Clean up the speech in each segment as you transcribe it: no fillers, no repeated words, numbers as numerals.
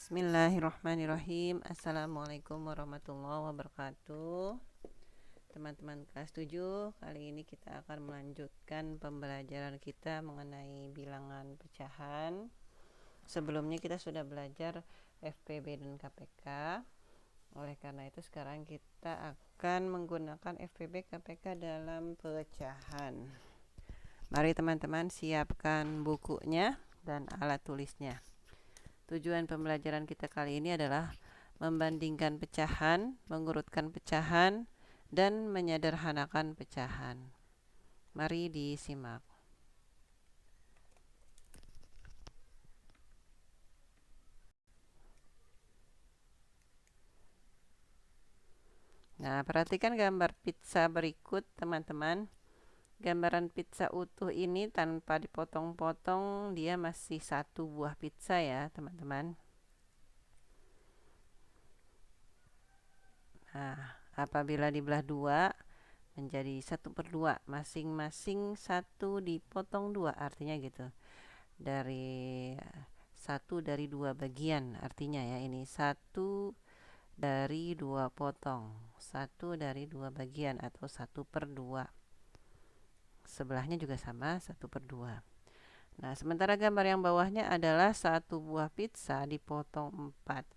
Bismillahirrahmanirrahim. Assalamualaikum warahmatullahi wabarakatuh. Teman-teman kelas 7, kali ini kita akan melanjutkan pembelajaran kita mengenai bilangan pecahan. Sebelumnya kita sudah belajar FPB dan KPK. Oleh karena itu sekarang kita akan menggunakan FPB KPK dalam pecahan. Mari teman-teman siapkan bukunya dan alat tulisnya. Tujuan pembelajaran kita kali ini adalah membandingkan pecahan, mengurutkan pecahan, dan menyederhanakan pecahan. Mari disimak. Nah, perhatikan gambar pizza berikut, teman-teman. Gambaran pizza utuh ini tanpa dipotong-potong, dia masih satu buah pizza ya, teman-teman. Nah, apabila dibelah dua menjadi 1/2, masing-masing satu dipotong dua, artinya gitu. Dari satu dari dua bagian, artinya ya, ini satu dari dua potong, satu dari dua bagian atau 1/2. Sebelahnya juga sama, 1/2. Nah, sementara gambar yang bawahnya adalah satu buah pizza dipotong 4.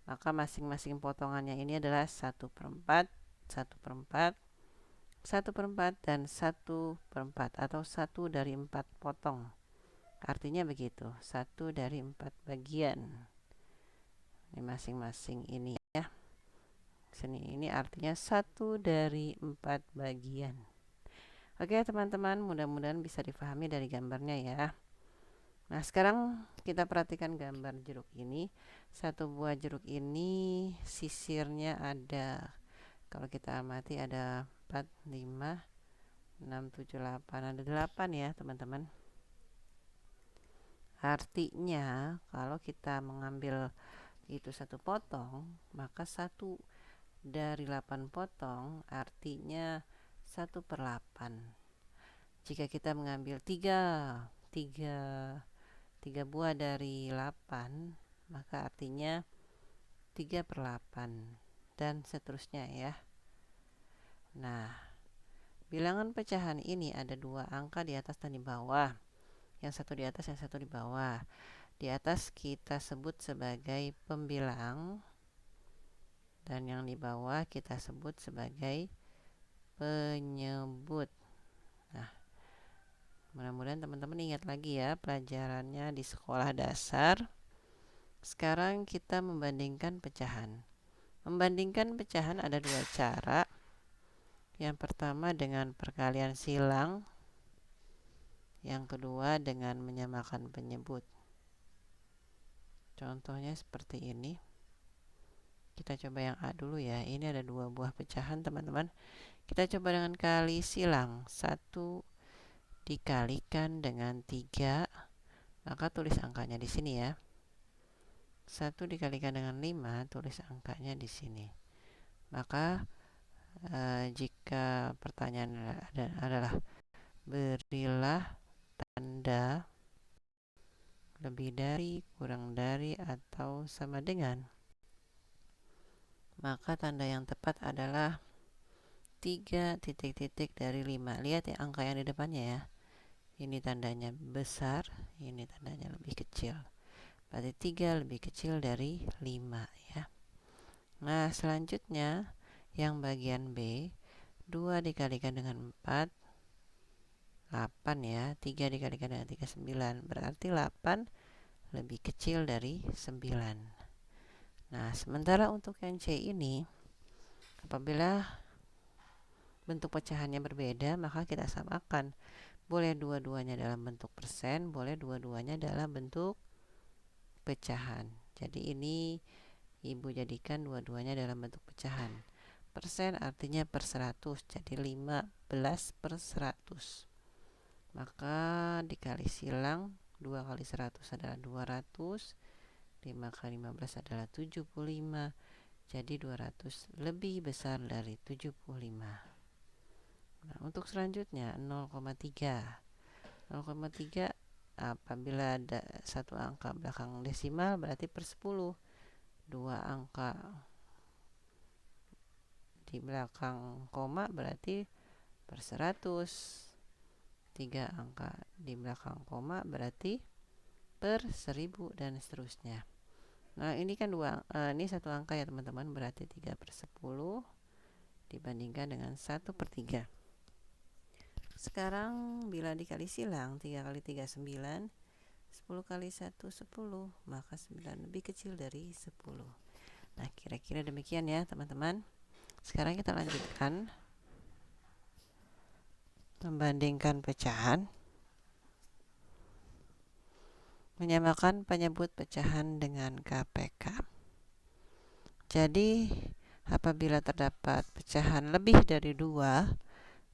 Maka masing-masing potongannya ini adalah 1/4, 1/4, 1/4, dan 1/4 atau 1 dari 4 potong. Artinya begitu, 1 dari 4 bagian. Ini masing-masing ini ya. Sini ini artinya 1 dari 4 bagian. Oke teman-teman, mudah-mudahan bisa difahami dari gambarnya ya. Nah, sekarang kita perhatikan gambar jeruk ini. Satu buah jeruk ini sisirnya ada, kalau kita amati ada 4, 5, 6, 7, 8. Ada 8 ya teman-teman. Artinya kalau kita mengambil itu satu potong, maka 1 dari 8 potong artinya 1/8. Jika kita mengambil 3 buah dari 8, maka artinya 3/8 dan seterusnya ya. Nah, bilangan pecahan ini ada 2 angka di atas dan di bawah. Yang satu di atas, yang satu di bawah. Di atas kita sebut sebagai pembilang dan yang di bawah kita sebut sebagai penyebut. Nah, mudah-mudahan teman-teman ingat lagi ya pelajarannya di sekolah dasar. Sekarang kita membandingkan pecahan. Membandingkan pecahan ada 2 cara. Yang pertama dengan perkalian silang. Yang kedua dengan menyamakan penyebut. Contohnya seperti ini. Kita coba yang A dulu ya. Ini ada 2 buah pecahan teman-teman. Kita coba dengan kali silang. 1 dikalikan dengan 3. Maka tulis angkanya di sini ya. 1 dikalikan dengan 5, tulis angkanya di sini. Maka jika pertanyaan adalah berilah tanda lebih dari, kurang dari, atau sama dengan, maka tanda yang tepat adalah 3 titik-titik dari 5. Lihat ya angka yang di depannya ya. Ini tandanya besar, ini tandanya lebih kecil. Berarti 3 lebih kecil dari 5 ya. Nah, selanjutnya yang bagian B, 2 dikalikan dengan 4, 8 ya. 3 dikalikan dengan 3, 9. Berarti 8 lebih kecil dari 9. Nah, sementara untuk yang C ini, apabila bentuk pecahannya berbeda, maka kita samakan. Boleh dua-duanya dalam bentuk persen, boleh dua-duanya dalam bentuk pecahan. Jadi ini Ibu jadikan dua-duanya dalam bentuk pecahan. Persen artinya per 100, jadi 15/100. Maka dikali silang, 2 kali 100 adalah 200, 5 kali 15 adalah 75. Jadi 200 lebih besar dari 75. Nah, untuk selanjutnya 0,3. 0,3 apabila ada satu angka belakang desimal berarti per 10. 2 angka di belakang koma berarti per 100. 3 angka di belakang koma berarti per 1000 dan seterusnya. Nah, ini kan ini satu angka ya teman-teman, berarti 3/10 dibandingkan dengan 1/3. Sekarang bila dikali silang, 3 kali 3 9, 10 kali 1 10, maka 9 lebih kecil dari 10. Nah, kira-kira demikian ya teman-teman. Sekarang kita lanjutkan membandingkan pecahan, menyamakan penyebut pecahan dengan KPK. Jadi, apabila terdapat pecahan lebih dari 2,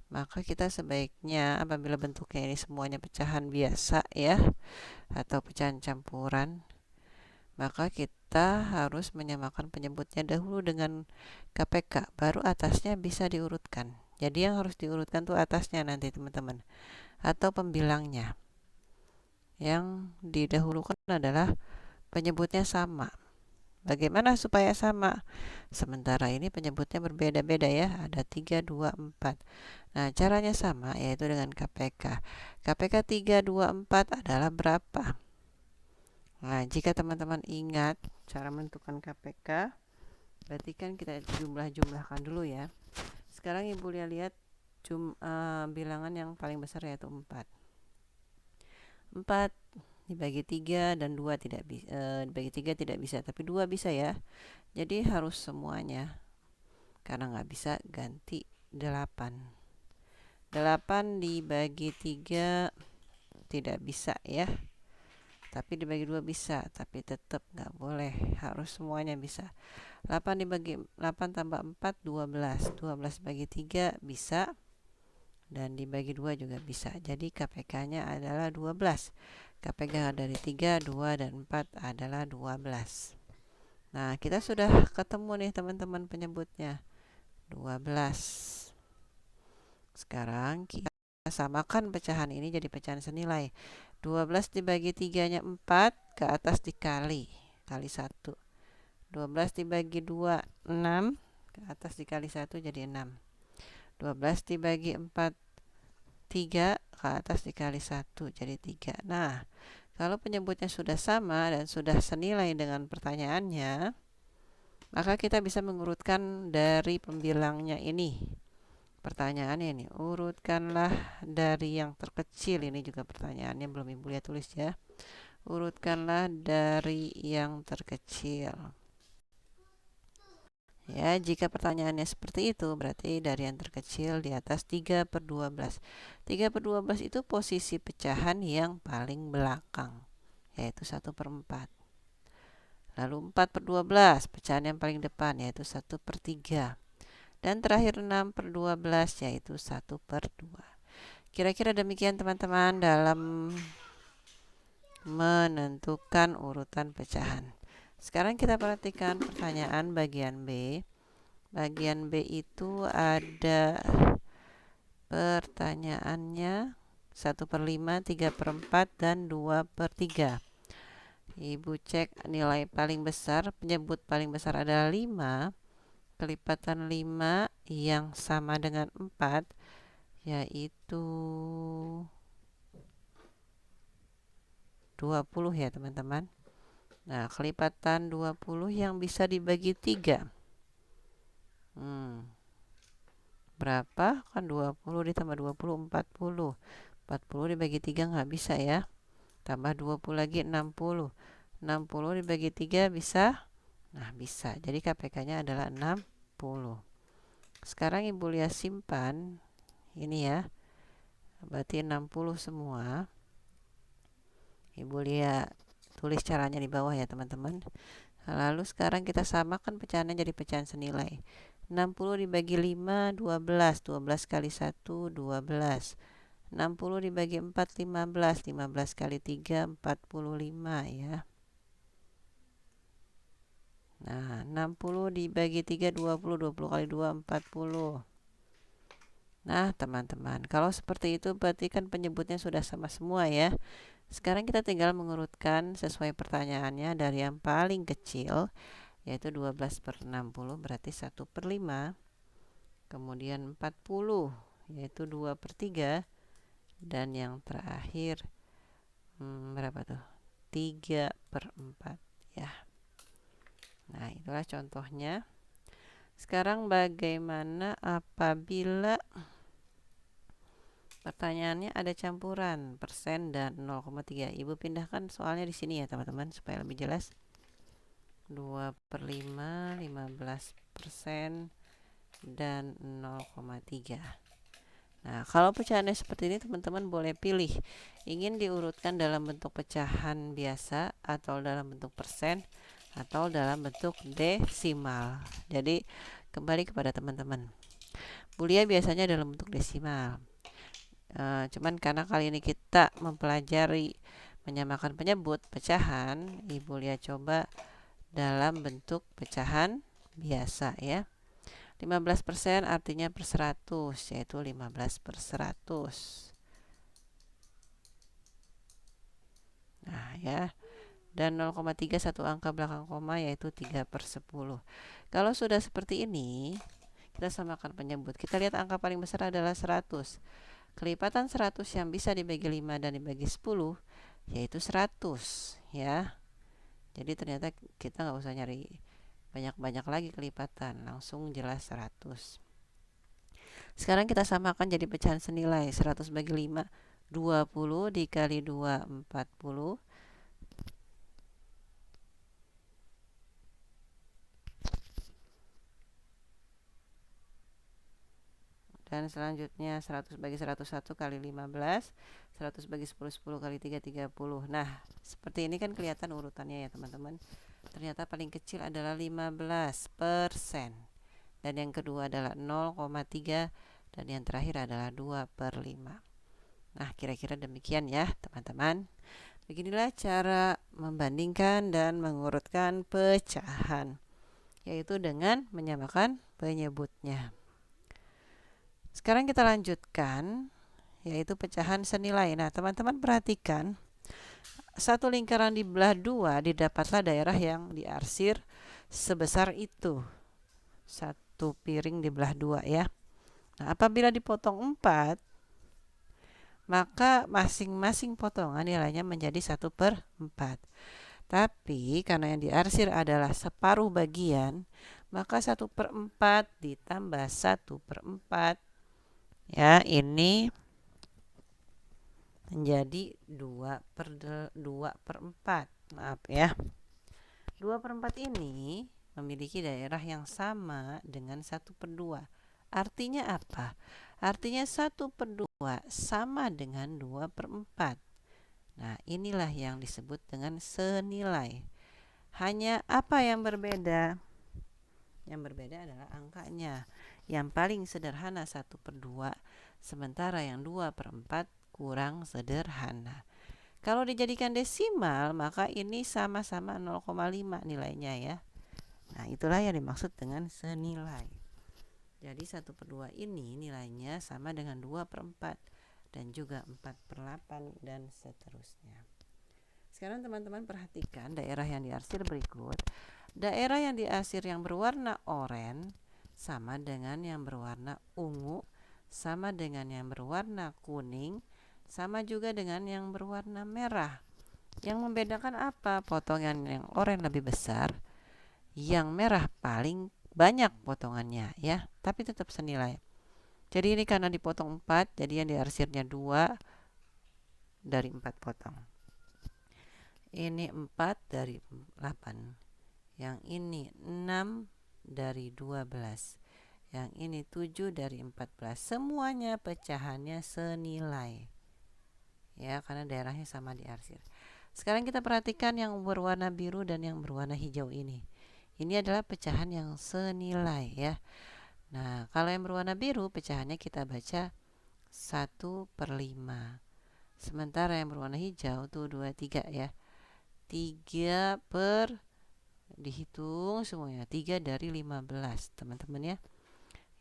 maka kita sebaiknya apabila bentuknya ini semuanya pecahan biasa ya, atau pecahan campuran, maka kita harus menyamakan penyebutnya dahulu dengan KPK, baru atasnya bisa diurutkan. Jadi yang harus diurutkan tuh atasnya nanti teman-teman, atau pembilangnya. Yang didahulukan adalah penyebutnya sama. Bagaimana supaya sama? Sementara ini penyebutnya berbeda-beda ya, ada 3, 2, 4. Nah, caranya sama, yaitu dengan KPK. KPK 3, 2, 4 adalah berapa? Nah, jika teman-teman ingat cara menentukan KPK, berarti kan kita jumlah-jumlahkan dulu ya. Sekarang Ibu lihat bilangan yang paling besar yaitu 4. 4 dibagi 3 dan 2 tidak bisa, dibagi 3 tidak bisa, tapi 2 bisa ya. Jadi harus semuanya, karena nggak bisa ganti 8. 8 dibagi 3 tidak bisa ya, tapi dibagi 2 bisa, tapi tetap nggak boleh, harus semuanya bisa. 8 dibagi 8 tambah 4 12. 12 bagi 3 bisa, dan dibagi 2 juga bisa. Jadi KPK-nya adalah 12. KPK dari 3, 2, dan 4 adalah 12. Nah, kita sudah ketemu nih teman-teman penyebutnya 12. Sekarang kita samakan pecahan ini jadi pecahan senilai. 12 dibagi 3-nya 4, ke atas dikali 1. 12 dibagi 2 6, ke atas dikali 1 jadi 6. 12 dibagi 4 3, ke atas dikali 1 jadi 3. Nah, kalau penyebutnya sudah sama dan sudah senilai dengan pertanyaannya, maka kita bisa mengurutkan dari pembilangnya ini. Pertanyaannya ini, urutkanlah dari yang terkecil. Ini juga pertanyaannya, belum Ibu lihat tulis ya. Urutkanlah dari yang terkecil. Ya, jika pertanyaannya seperti itu, berarti dari yang terkecil di atas 3/12. 3/12 itu posisi pecahan yang paling belakang, yaitu 1/4. Lalu 4/12, pecahan yang paling depan, yaitu 1/3. Dan terakhir 6/12, yaitu 1/2. Kira-kira demikian teman-teman dalam menentukan urutan pecahan. Sekarang kita perhatikan pertanyaan bagian B. Bagian B itu ada pertanyaannya 1/5, 3/4, dan 2/3. Ibu cek nilai paling besar, penyebut paling besar adalah 5. Kelipatan 5 yang sama dengan 4, yaitu 20 ya teman-teman. Nah, kelipatan 20 yang bisa dibagi 3. Berapa? Kan 20 ditambah 20, 40. 40 dibagi 3 nggak bisa ya. Tambah 20 lagi 60. 60 dibagi 3 bisa? Nah, bisa. Jadi KPK-nya adalah 60. Sekarang Ibu lihat simpan. Ini ya. Berarti 60 semua. Ibu lihat tulis caranya di bawah ya teman-teman. Lalu sekarang kita samakan pecahannya jadi pecahan senilai. 60 dibagi 5 12. 12 kali 1 12. 60 dibagi 4 15. 15 kali 3 45 ya. Nah, 60 dibagi 3 20. 20 kali 2 40. Nah, teman-teman, kalau seperti itu berarti kan penyebutnya sudah sama semua ya. Sekarang kita tinggal mengurutkan sesuai pertanyaannya dari yang paling kecil, yaitu 12 per 60 berarti 1/5. Kemudian 40 yaitu 2 per 3. Dan yang terakhir berapa tuh? 3 per 4 ya. Nah, itulah contohnya. Sekarang bagaimana apabila pertanyaannya ada campuran persen dan 0,3. Ibu pindahkan soalnya di sini ya teman-teman supaya lebih jelas. 2/5, 15% dan 0,3. Nah, kalau pecahannya seperti ini teman-teman boleh pilih ingin diurutkan dalam bentuk pecahan biasa atau dalam bentuk persen atau dalam bentuk desimal. Jadi kembali kepada teman-teman. Bulia biasanya dalam bentuk desimal. Cuman karena kali ini kita mempelajari menyamakan penyebut pecahan, Ibu Lia coba dalam bentuk pecahan biasa ya. 15% artinya per 100, yaitu 15 per 100. Nah ya, dan 0,3 satu angka belakang koma yaitu 3 per 10. Kalau sudah seperti ini, kita samakan penyebut. Kita lihat angka paling besar adalah 100. Kelipatan 100 yang bisa dibagi 5 dan dibagi 10 yaitu 100 ya. Jadi ternyata kita nggak usah nyari banyak-banyak lagi kelipatan, langsung jelas 100. Sekarang kita samakan jadi pecahan senilai 100 bagi 5 20 dikali 2 40. Dan selanjutnya 100 bagi 101 kali 15, 100 bagi 10 10 kali 3 30. Nah, seperti ini kan kelihatan urutannya ya teman-teman. Ternyata paling kecil adalah 15%. Dan yang kedua adalah 0,3 dan yang terakhir adalah 2 per 5. Nah, kira-kira demikian ya teman-teman. Beginilah cara membandingkan dan mengurutkan pecahan, yaitu dengan menyamakan penyebutnya. Sekarang kita lanjutkan, yaitu pecahan senilai. Nah, teman-teman perhatikan, satu lingkaran dibelah 2, didapatlah daerah yang diarsir sebesar itu. Satu piring dibelah 2 ya. Nah, apabila dipotong 4, maka masing-masing potongan nilainya menjadi 1/4. Tapi karena yang diarsir adalah separuh bagian, maka 1/4 ditambah 1/4 ya, ini menjadi 2/4. Maaf ya. 2/4 ini memiliki daerah yang sama dengan 1/2. Artinya apa? Artinya 1/2 sama dengan 2/4. Nah, inilah yang disebut dengan senilai. Hanya apa yang berbeda? Yang berbeda adalah angkanya. Yang paling sederhana 1/2, sementara yang 2/4 kurang sederhana. Kalau dijadikan desimal, maka ini sama-sama 0,5 nilainya ya. Nah, itulah yang dimaksud dengan senilai. Jadi 1/2 ini nilainya sama dengan 2/4 dan juga 4/8 dan seterusnya. Sekarang teman-teman perhatikan daerah yang diarsir berikut. Daerah yang diarsir yang berwarna oranye sama dengan yang berwarna ungu, sama dengan yang berwarna kuning, sama juga dengan yang berwarna merah. Yang membedakan apa? Potongan yang oranye lebih besar, yang merah paling banyak potongannya ya, tapi tetap senilai. Jadi ini karena dipotong 4, jadi yang diarsirnya 2 dari 4 potong. Ini 4 dari 8. Yang ini 6 dari 12. Yang ini 7 dari 14. Semuanya pecahannya senilai. Ya, karena daerahnya sama diarsir. Sekarang kita perhatikan yang berwarna biru dan yang berwarna hijau ini. Ini adalah pecahan yang senilai ya. Nah, kalau yang berwarna biru pecahannya kita baca 1/5. Sementara yang berwarna hijau tuh 2, 3 ya. 3 per, dihitung semuanya, 3 dari 15 teman-teman ya.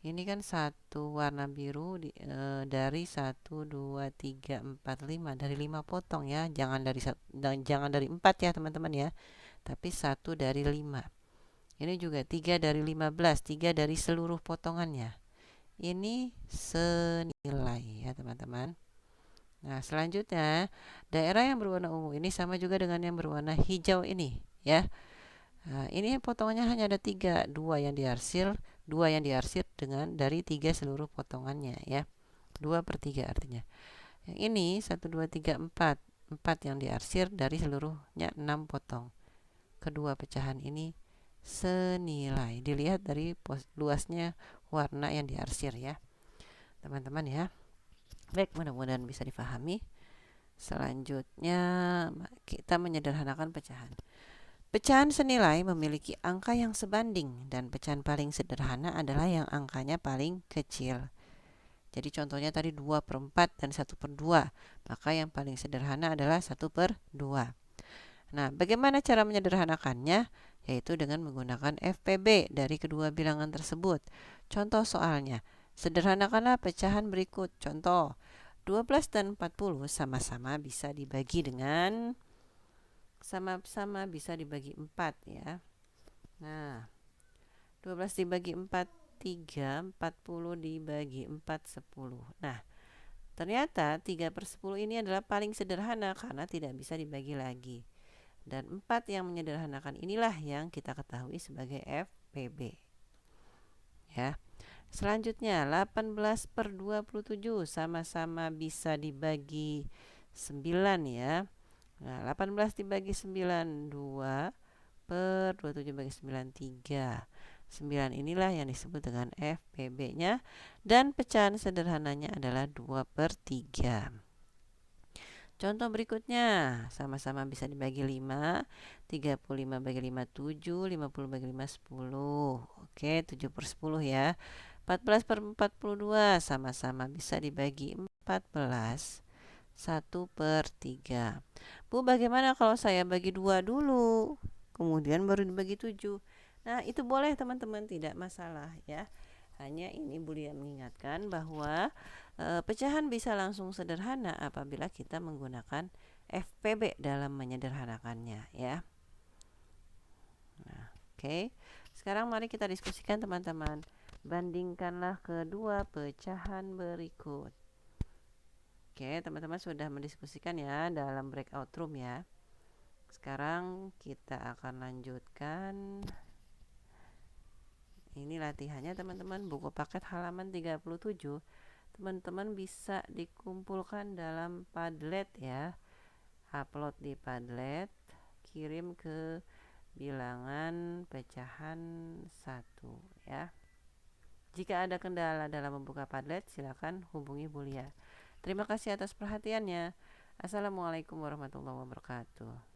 Ini kan satu warna biru dari 1, 2, 3, 4, 5. Dari 5 potong ya. Jangan dari 4 ya teman-teman ya. Tapi 1 dari 5. Ini juga 3 dari 15, 3 dari seluruh potongannya. Ini senilai ya teman-teman. Nah, selanjutnya daerah yang berwarna ungu ini sama juga dengan yang berwarna hijau ini ya. Nah, ini potongannya hanya ada 3, 2 yang diarsir, 2 yang diarsir dengan dari 3 seluruh potongannya ya. 2 per 3 artinya. Yang ini 1, 2, 3, 4. 4 yang diarsir dari seluruhnya 6 potong. Kedua pecahan ini senilai. Dilihat dari luasnya warna yang diarsir ya. Teman-teman ya. Baik, mudah-mudahan bisa difahami. Selanjutnya kita menyederhanakan pecahan. Pecahan senilai memiliki angka yang sebanding dan pecahan paling sederhana adalah yang angkanya paling kecil. Jadi contohnya tadi 2 per 4 dan 1 per 2. Maka yang paling sederhana adalah 1 per 2. Nah, bagaimana cara menyederhanakannya? Yaitu dengan menggunakan FPB dari kedua bilangan tersebut. Contoh soalnya, sederhanakanlah pecahan berikut. Contoh, 12 dan 40 sama-sama bisa dibagi dengan sama-sama bisa dibagi 4 ya. Nah, 12 dibagi 4 3, 40 dibagi 4 10. Nah, ternyata 3 per 10 ini adalah paling sederhana karena tidak bisa dibagi lagi. Dan 4 yang menyederhanakan inilah yang kita ketahui sebagai FPB. Ya. Selanjutnya 18 per 27 sama-sama bisa dibagi 9 ya. Nah, 18 dibagi 9 2 per 27 bagi 9 3. 9 inilah yang disebut dengan FPB-nya dan pecahan sederhananya adalah 2 per 3. Contoh berikutnya, sama-sama bisa dibagi 5, 35 bagi 5 7, 50 bagi 5 10. Oke, 7 per 10 ya. 14 per 42 sama-sama bisa dibagi 14, 1 per 3. Bu, bagaimana kalau saya bagi 2 dulu, kemudian baru dibagi 7? Nah, itu boleh teman-teman, tidak masalah ya. Hanya ini Bu Lia mengingatkan bahwa pecahan bisa langsung sederhana apabila kita menggunakan FPB dalam menyederhanakannya ya. Nah, oke. Sekarang mari kita diskusikan teman-teman. Bandingkanlah kedua pecahan berikut. Oke, teman-teman sudah mendiskusikan ya dalam breakout room ya. Sekarang kita akan lanjutkan. Ini latihannya teman-teman, buku paket halaman 37. Teman-teman bisa dikumpulkan dalam Padlet ya. Upload di Padlet, kirim ke bilangan pecahan 1 ya. Jika ada kendala dalam membuka Padlet, silakan hubungi Bu Lia. Terima kasih atas perhatiannya. Assalamualaikum warahmatullahi wabarakatuh.